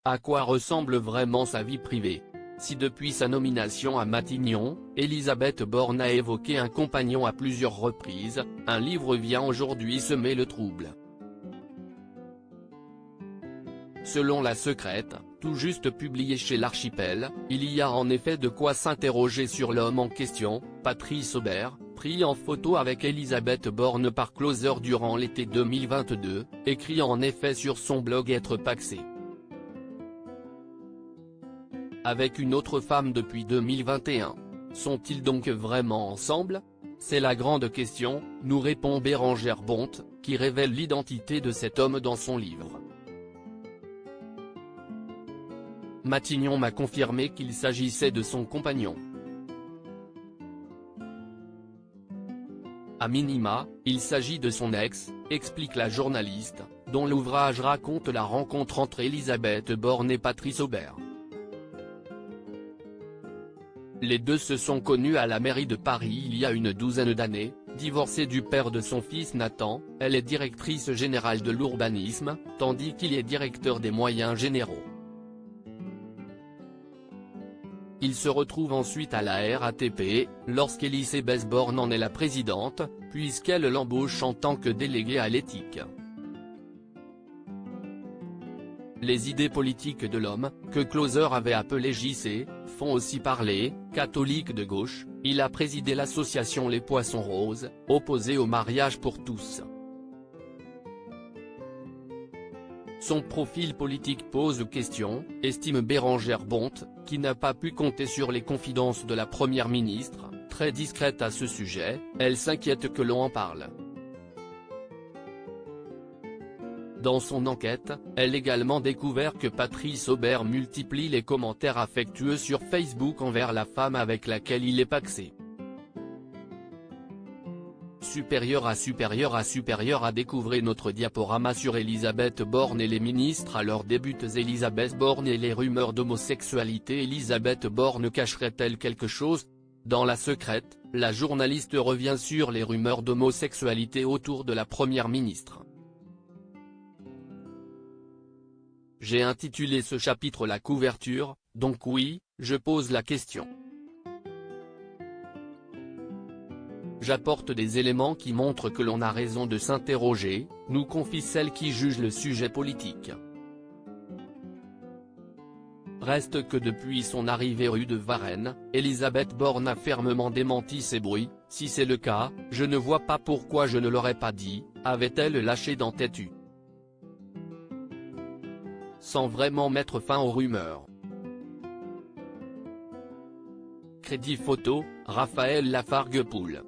À quoi ressemble vraiment sa vie privée? Si depuis sa nomination à Matignon, Elisabeth Borne a évoqué un compagnon à plusieurs reprises, un livre vient aujourd'hui semer le trouble. Selon La Secrète, tout juste publié chez l'Archipel, il y a en effet de quoi s'interroger sur l'homme en question. Patrice Aubert, pris en photo avec Elisabeth Borne par Closer durant l'été 2022, écrit en effet sur son blog être pacsé avec une autre femme depuis 2021. Sont-ils donc vraiment ensemble? C'est la grande question, nous répond Bérengère Bonte, qui révèle l'identité de cet homme dans son livre. Matignon m'a confirmé qu'il s'agissait de son compagnon. A minima, il s'agit de son ex, explique la journaliste, dont l'ouvrage raconte la rencontre entre Elisabeth Borne et Patrice Aubert. Les deux se sont connus à la mairie de Paris il y a une douzaine d'années. Divorcée du père de son fils Nathan, elle est directrice générale de l'urbanisme, tandis qu'il est directeur des moyens généraux. Il se retrouve ensuite à la RATP, lorsqu'Elisabeth Borne en est la présidente, puisqu'elle l'embauche en tant que déléguée à l'éthique. Les idées politiques de l'homme, que Closer avait appelé JC, font aussi parler. Catholique de gauche, il a présidé l'association Les Poissons Roses, opposée au mariage pour tous. Son profil politique pose question, estime Bérengère Bonte, qui n'a pas pu compter sur les confidences de la première ministre, très discrète à ce sujet. Elle s'inquiète que l'on en parle. Dans son enquête, elle a également découvert que Patrice Aubert multiplie les commentaires affectueux sur Facebook envers la femme avec laquelle il est pacsé. Supérieur à découvrir notre diaporama sur Elisabeth Borne et les ministres. Alors débutent Elisabeth Borne et les rumeurs d'homosexualité. Elisabeth Borne cacherait-elle quelque chose? Dans La Secrète, la journaliste revient sur les rumeurs d'homosexualité autour de la première ministre. J'ai intitulé ce chapitre La couverture, donc oui, je pose la question. J'apporte des éléments qui montrent que l'on a raison de s'interroger, nous confie celle qui juge le sujet politique. Reste que depuis son arrivée rue de Varennes, Elisabeth Borne a fermement démenti ces bruits. Si c'est le cas, je ne vois pas pourquoi je ne l'aurais pas dit, avait-elle lâché dans Têtu. Sans vraiment mettre fin aux rumeurs. Crédit photo, Raphaël Lafargue-Poul.